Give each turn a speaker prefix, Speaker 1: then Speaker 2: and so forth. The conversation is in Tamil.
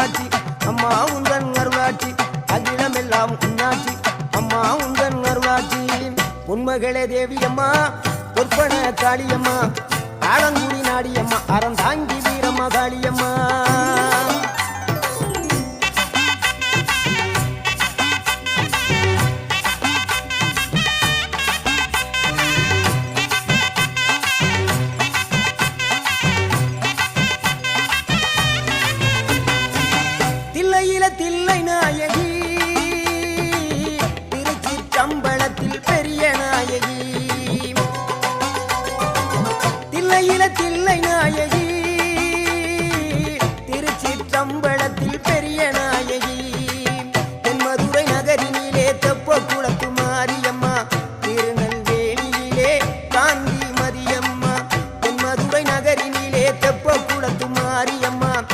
Speaker 1: அருளாட்சி அம்மா உந்தன் அருளாட்சி அகிலமெல்லாம் உன்னாட்சி அம்மா உந்தன் அருளாட்சி உண்மகளே தேவியம்மா பொற்பன காளியம்மா ஆலங்குடி நாடியம்மா அறந்தாங்கி வீரம்மா காளியம்மா தில்லை நாயகி திருச்சிற்றம்பலத்தில் பெரிய நாயகி தில்லை நாயகி திருச்சிற்றம்பலம்